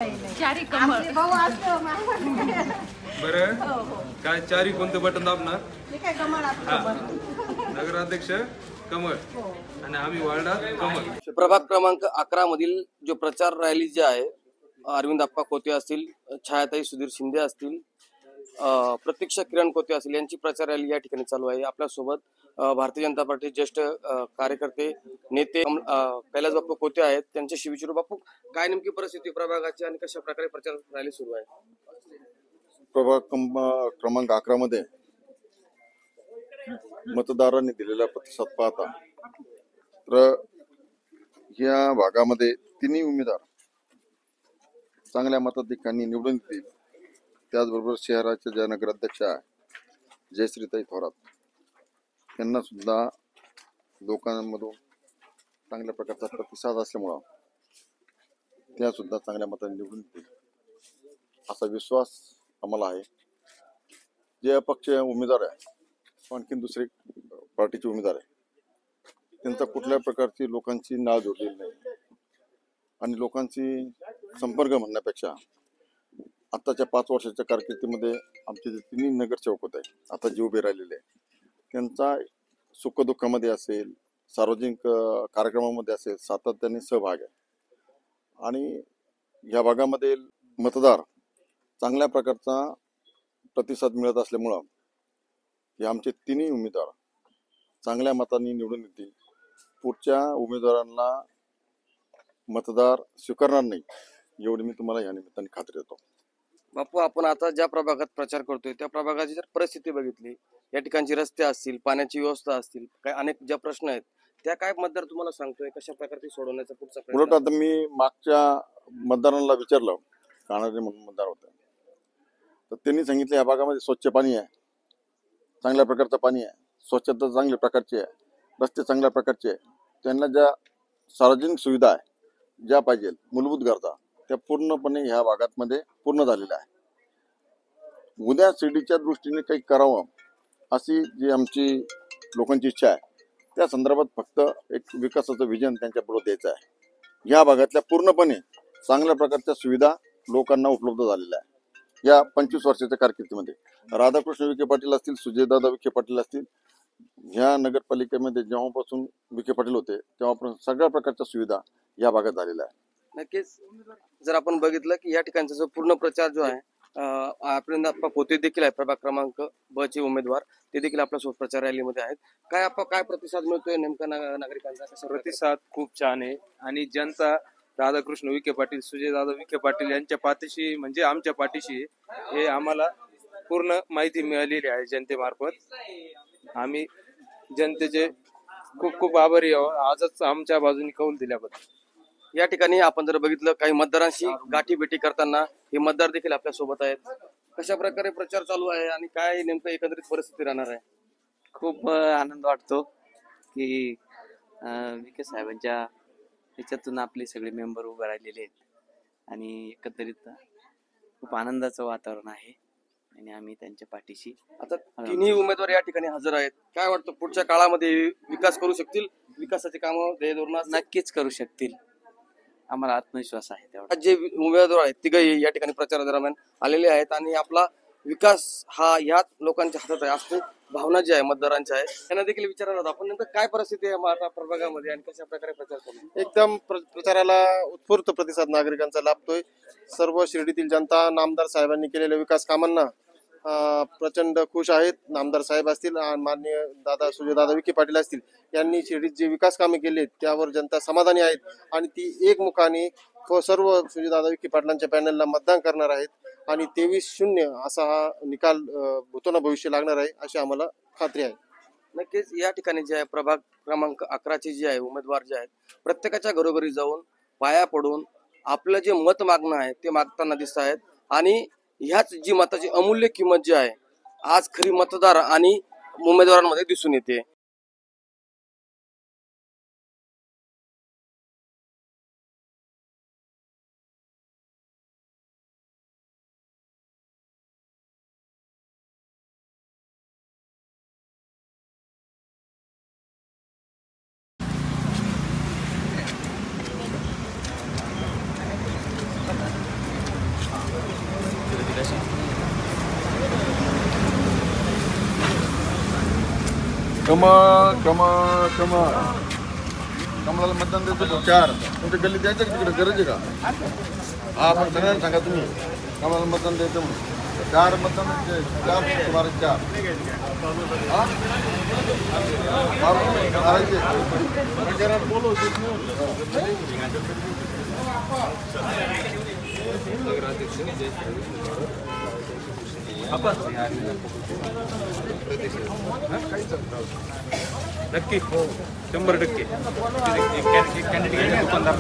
चारी कमळ भाऊ असतो बरं काय चारी कोणतं बटन दाबणार? काय कमळ नगराध्यक्ष कमळ आणि आम्ही वार्डात कमळ. प्रभाग क्रमांक 11 मधील जो प्रचार रॅली जी आहे, अरविंद आप्पा खोते असतील, छायाताई सुधीर शिंदे असतील, प्रतीक्षा किरण खोते असतील, यांची प्रचार रॅली या ठिकाणी चालू आहे. आपल्यासोबत भारतीय जनता पार्टी ज्येष्ठ कार्यकर्ते नेते कैलास बापू खोते आहेत. त्यांच्याशी विचारू. बापू, काय नेमकी परिस्थिती प्रभागाची आणि कशा प्रकारे प्रचार रॅली सुरू आहे? प्रभाग क्रमांक 11 मध्ये मतदारांनी दिलेला प्रतिसाद पाहता तर या भागामध्ये तिन्ही उमेदवार चांगल्या मताधिक्यांनी निवडून येतील. त्याचबरोबर शहराच्या ज्या नगराध्यक्ष आहे जयश्रीताई थोरात, त्यांना सुद्धा लोकांमधून चांगल्या प्रकारचा प्रतिसाद असल्यामुळं त्या सुद्धा चांगल्या मताने निवडून येतील असा विश्वास आम्हाला आहे. जे अपक्ष उमेदवार आहे, आणखीन दुसरे पार्टीचे उमेदवार आहे, त्यांचा कुठल्या प्रकारची लोकांची नाळ जोडलेली नाही आणि लोकांची संपर्क म्हणण्यापेक्षा आताच्या 5 वर्षाच्या कारकिर्दीमध्ये आमचे जे तिन्ही नगरसेवक होते आता जे उभे राहिलेले आहे, त्यांचा सुखदुःखामध्ये असेल, सार्वजनिक कार्यक्रमामध्ये असेल, सातत्याने सहभाग आहे आणि या भागामध्ये मतदार चांगल्या प्रकारचा प्रतिसाद मिळत असल्यामुळं हे आमचे तिन्ही उमेदवार चांगल्या मतांनी निवडून येतील. पुढच्या उमेदवारांना मतदार स्वीकारणार नाही एवढी मी तुम्हाला या निमित्ताने खात्री देतो. बापू, आपण आता ज्या प्रभागात प्रचार करतोय त्या प्रभागाची जर परिस्थिती बघितली, या ठिकाणची रस्ते असतील, पाण्याची व्यवस्था असतील, काय अनेक ज्या प्रश्न आहेत त्या काय मतदार तुम्हाला सांगतोय, कशा प्रकारे सोडवण्याचा पुढचा प्रयत्न? उलट आता मी मागच्या मतदारांना विचारलं, कानाडे म्हणून मतदार होते, तर त्यांनी सांगितलं या भागामध्ये स्वच्छ पाणी आहे, चांगल्या प्रकारचं पाणी आहे, स्वच्छता चांगल्या प्रकारची आहे, रस्ते चांगल्या प्रकारचे आहे. त्यांना ज्या सार्वजनिक सुविधा आहे, ज्या पाहिजे मूलभूत गरजा, त्या पूर्णपणे ह्या भागामध्ये पूर्ण झालेल्या आहे. उद्या शिर्डीच्या दृष्टीने काही करावं अशी जी आमची लोकांची इच्छा आहे, त्या संदर्भात फक्त एक विकासाचं विजन त्यांच्या पुढे द्यायचं आहे. या भागातल्या पूर्णपणे चांगल्या प्रकारच्या सुविधा लोकांना उपलब्ध झालेल्या आहे. या 25 वर्षाच्या कारकिर्दीमध्ये राधाकृष्ण विखे पाटील असतील, सुजयदादा विखे पाटील असतील, ह्या नगरपालिकेमध्ये जेव्हापासून विखे पाटील होते तेव्हापासून सगळ्या प्रकारच्या सुविधा या भागात झालेल्या आहे. नक्कीच जर आपण बघितलं की या ठिकाणचा जो पूर्ण प्रचार जो आहे, अरविंद आप्पा खोते देखील आहे, प्रभाग क्रमांक ब चे उमेदवार, ते देखील आपल्या प्रचार रॅलीमध्ये आहेत. काय प्रतिसाद मिळतोय नेमका नागरिकांचा? प्रतिसाद खूप छान आहे आणि जनता राधाकृष्ण विखे पाटील, सुजयदादा विखे पाटील यांच्या पाठीशी म्हणजे आमच्या पाठीशी हे आम्हाला पूर्ण माहिती मिळालेली आहे जनतेमार्फत. आम्ही जनतेचे खूप खूप आभारी आहोत आजच आमच्या बाजूने कौल दिल्याबद्दल. या ठिकाणी आपण जर बघितलं काही मतदारांशी गाठी भेटी करताना हे मतदार देखील आपल्या सोबत आहेत. कशा प्रकारे प्रचार चालू आहे आणि काय नेमकं एकंदरीत परिस्थिती राहणार आहे? खूप आनंद वाटतो की विखे साहेबांच्या ह्याच्यातून आपले सगळे मेंबर उभे राहिलेले आहेत आणि एकंदरीत खूप आनंदाचं वातावरण आहे आणि आम्ही त्यांच्या पाठीशी. आता तिन्ही उमेदवार या ठिकाणी हजर आहेत. काय वाटतं पुढच्या काळामध्ये विकास करू शकतील? विकासाचे कामं ध्येयधोरण नक्कीच करू शकतील, आम्हाला आत्मविश्वास आहे तेवढा. जे उमेदवार आहेत तिघही या ठिकाणी प्रचारादरम्यान आलेले आहेत आणि आपला विकास हा ह्या लोकांच्या हातात आहे असं भावना जी आहे मतदारांच्या आहे. त्यांना देखील विचारणार होता आपण नेमकं काय परिस्थिती आहे आता प्रभागामध्ये आणि कशा प्रकारे प्रचार चालू? एकदम प्रचाराला उत्स्फूर्त प्रतिसाद नागरिकांचा लाभतोय. सर्व शिर्डीतील जनता नामदार साहेबांनी केलेल्या विकास कामांना प्रचंड खुश आहेत. नामदार साहेब असतील, माननीय दादा सुजयदादा विखे पाटील असतील, यांनी शिर्डीत जे विकास कामे केली आहेत त्यावर जनता समाधानी आहेत आणि ती एकमुखाने सर्व सुजयदादा विखे पाटलांच्या पॅनलला मतदान करणार आहेत आणि 23-0 असा हा निकाल भूतोना भविष्य लागणार आहे अशी आम्हाला खात्री आहे. नक्कीच या ठिकाणी जे आहे प्रभाग क्रमांक 11 चे जे आहे उमेदवार जे आहेत प्रत्येकाच्या घरोघरी जाऊन पाया पडून आपलं जे मत मागणं आहे ते मागताना दिसत आहेत आणि ह्याच जी मताची अमूल्य किंमत जी आहे आज खरी मतदार आणि उमेदवारांमध्ये दिसून येते. कमळ कमळ कमळ कमळाला मतदान द्यायचं 4. तुमच्या गल्लीत द्यायचं का तिकडे गरज आहे का? हा पण सगळ्यांना सांगा तुम्ही कमळाला मतदान द्यायचं म्हणून 4 मतदान 4 तुम्हाला 4 हा मारायचे. नक्की 100% कॅन्डिडेट दुकानदार